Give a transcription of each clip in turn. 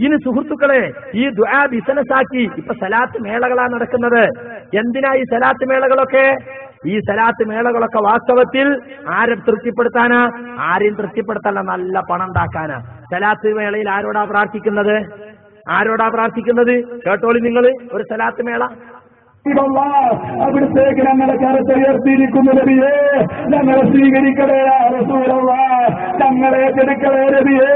ഇനി സുഹൃത്തുക്കളെ, ഈ ദുആ ബിസിനസ്സാക്കി ഇപ്പൊ സലാത്ത് മേളകളാണ് നടക്കുന്നത്. എന്തിനാ ഈ സലാത്ത് മേളകളൊക്കെ? ഈ സലാത്ത് മേളകളൊക്കെ വാസ്തവത്തിൽ ആരെ തൃപ്തിപ്പെടുത്താനാ? ആരെയും തൃപ്തിപ്പെടുത്താനല്ല, നല്ല പണം ഉണ്ടാക്കാനാ. സലാത്ത് മേളയിൽ ആരോടാ പ്രാർത്ഥിക്കുന്നത്? കേട്ടോളി നിങ്ങൾ ഒരു സലാത്ത് മേള. അവിടുത്തേക്ക് ഞങ്ങളെ കരത്തുയർത്തിയിരിക്കുന്നു നബിയേ, ഞങ്ങളെ സ്വീകരിക്കണേ റസൂലല്ലാഹ്, ഞങ്ങളെ എടുക്കണേ നബിയേ.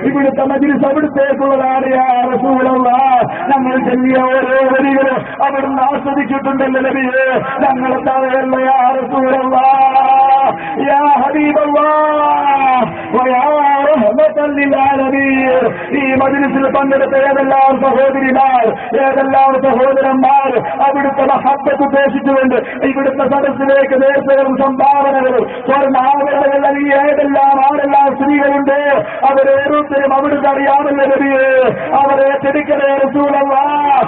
ഇവിടുത്തെ മജ്‌ലിസ് അവിടുത്തേക്കുള്ളതാണ് യാ റസൂലല്ലാഹ്. ഞങ്ങൾ ചെല്ലിയ ഓരോ വരികളും അവിടുന്ന് ആസ്വദിച്ചിട്ടുണ്ടല്ലോ നബിയേ. ഞങ്ങളെ തവയല്ല യാ റസൂലല്ലാഹ്, യാ ഹബീബല്ലാഹ് വയാ റഹ്മത്തൽ ലിൽ ആലമീൻ. ഈ മജ്‌ലിസിൽ പങ്കെടുത്ത ഏതെല്ലാം സഹോദരിമാർ, ഏതെല്ലാം സഹോദരന്മാർ അവിടുത്തെ മഹബ്ബത്ത് ഉദ്ദേശിച്ചുകൊണ്ട് ഇവിടുത്തെ സദസ്സിലേക്ക് നേർച്ചകളും സംഭാവനകളും സ്വർണ്ണാഭരണങ്ങൾ നൽകിയ ആരെല്ലാം സ്ത്രീകളുണ്ട്, അവരോരോരുത്തരും അവിടുത്തെ അറിയാമല്ല നബിയേ. അവരെ ചെടിക്കലേ റസൂലല്ലാഹ്,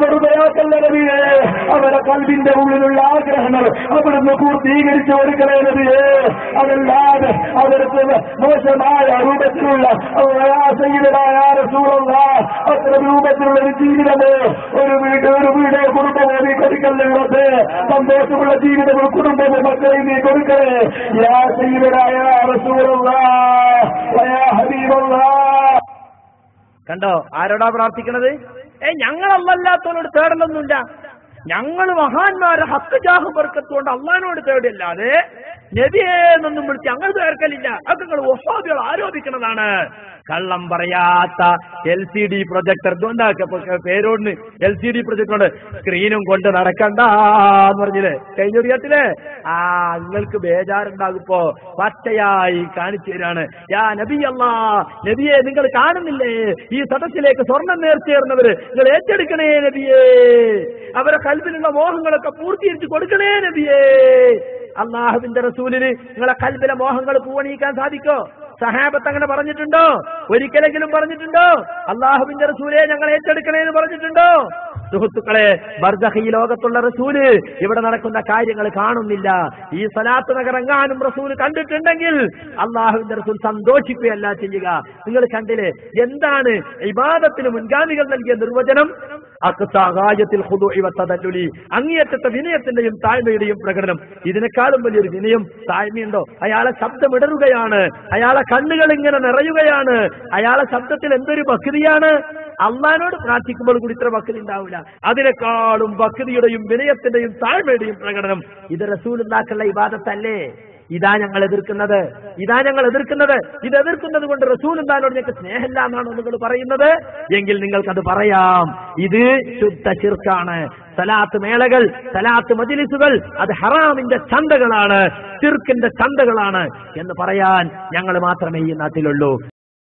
വെറുതെയാക്കല്ല നബിയേ. അവരെ കൽബിന്റെ ഉള്ളിലുള്ള ആഗ്രഹങ്ങൾ അവിടുന്ന് പൂർത്തീകരിച്ചു കൊടുക്കലേ നബിയേ. അതല്ലാതെ അവർക്ക് മോശമായ രൂപത്തിലുള്ള സയ്യിദായ റസൂലല്ലാഹ് അത്ര രൂപത്തിലുള്ള ഒരു ജീവിതമോ ഒരു വീട് കുടുംബമോ നീ കൊടുക്കല്ലുള്ളത്. സന്തോഷമുള്ള ജീവിതവും കുടുംബവും മക്കളെയും നീ കൊടുക്കലേ യാ സയ്യിദായ റസൂലല്ലാഹ് വയാ ഹബീബല്ലാഹ്. കണ്ടോ ആരോടാ പ്രാർത്ഥിക്കണത്? ഞങ്ങളല്ലാത്തവനോട് തേടലൊന്നുമില്ല. ഞങ്ങൾ മഹാന്മാരെ ഹക്ക് ജാഹ് ബർക്കത്തുകൊണ്ട് അള്ളാഹിനോട് തേടിയല്ലാതെ നബിയെ എന്നൊന്നും വിളിച്ച് ഞങ്ങൾ തേർക്കലില്ല. അത് നിങ്ങൾ വഹാബികൾ ആരോപിക്കുന്നതാണ്. കള്ളം പറയാത്ത LCD പ്രൊജക്ടർ പേരോടിന് LCD പ്രൊജക്ടർ കൊണ്ട് സ്ക്രീനും കൊണ്ട് നടക്കണ്ടെന്ന് പറഞ്ഞില്ലേ കഴിഞ്ഞ ദിവസത്തില്? നിങ്ങൾക്ക് ബേജാറുണ്ടാകുമ്പോ പച്ചയായി കാണിച്ചു തരാണ്. യാ നബി അല്ലാഹ്, നബിയെ നിങ്ങൾ കാണുന്നില്ലേ ഈ സദസ്സിലേക്ക് സ്വർണം നേർച്ചേർന്നവര്, നിങ്ങൾ ഏറ്റെടുക്കണേ നബിയേ. അവരെ കൽബിലുള്ള മോഹങ്ങളൊക്കെ പൂർത്തീകരിച്ച് കൊടുക്കണേ നബിയേ. അള്ളാഹുവിന്റെ റസൂലിന് നിങ്ങളെ കൽബിലെ മോഹങ്ങൾ പൂവണിയിക്കാൻ സാധിക്കോ? സഹാബത്ത് അങ്ങനെ പറഞ്ഞിട്ടുണ്ടോ? ഒരിക്കലെങ്കിലും പറഞ്ഞിട്ടുണ്ടോ? അള്ളാഹുവിന്റെ റസൂലെ ഞങ്ങൾ ഏറ്റെടുക്കണേ എന്ന് പറഞ്ഞിട്ടുണ്ടോ? സുഹൃത്തുക്കളെ, ബർസഖി ലോകത്തുള്ള റസൂല് ഇവിടെ നടക്കുന്ന കാര്യങ്ങൾ കാണുന്നില്ല. ഈ സലാത്ത് നഗറെങ്ങാനും റസൂല് കണ്ടിട്ടുണ്ടെങ്കിൽ അള്ളാഹുവിന്റെ റസൂൽ സന്തോഷിക്കുകയല്ല ചെയ്യുക. നിങ്ങൾ കണ്ടില്ലേ എന്താണ് ഇബാദത്തിന് മുൻഗാമികൾ നൽകിയ നിർവചനം? അങ്ങേയറ്റത്തെ വിനയത്തിന്റെയും താഴ്മയുടെയും പ്രകടനം. ഇതിനേക്കാളും വലിയൊരു വിനയം താഴ്മയുണ്ടോ? അയാളെ ശബ്ദമിടറുകയാണ്, അയാളെ കണ്ണുകൾ ഇങ്ങനെ നിറയുകയാണ്, അയാളെ ശബ്ദത്തിൽ എന്തൊരു ഭക്തിയാണ്. അള്ളാഹിനോട് പ്രാർത്ഥിക്കുമ്പോൾ കൂടി ഇത്ര ഭക്തി ഉണ്ടാവില്ല. അതിനേക്കാളും ഭക്തിയുടെയും വിനയത്തിന്റെയും താഴ്മയുടെയും പ്രകടനം. ഇത് റസൂലുള്ളാഹിക്കുള്ള ഇബാദത്തല്ലേ? ഇതാ ഞങ്ങൾ എതിർക്കുന്നത്. ഇത് എതിർക്കുന്നത് കൊണ്ട് റസൂലുള്ളാഹിനോട് ഞങ്ങൾക്ക് സ്നേഹമില്ല എന്നാണോ നിങ്ങൾ പറയുന്നത്? എങ്കിൽ നിങ്ങൾക്കത് പറയാം. ഇത് ശുദ്ധ ശിർക്കാണ്. സലാത്ത് മേളകൾ, സലാത്ത് മജ്‌ലിസുകൾ അത് ഹറാമിന്റെ ചന്തകളാണ്, ശിർക്കിന്റെ ചന്തകളാണ് എന്ന് പറയാൻ ഞങ്ങൾ മാത്രമേ ഈ നാട്ടിലുള്ളൂ.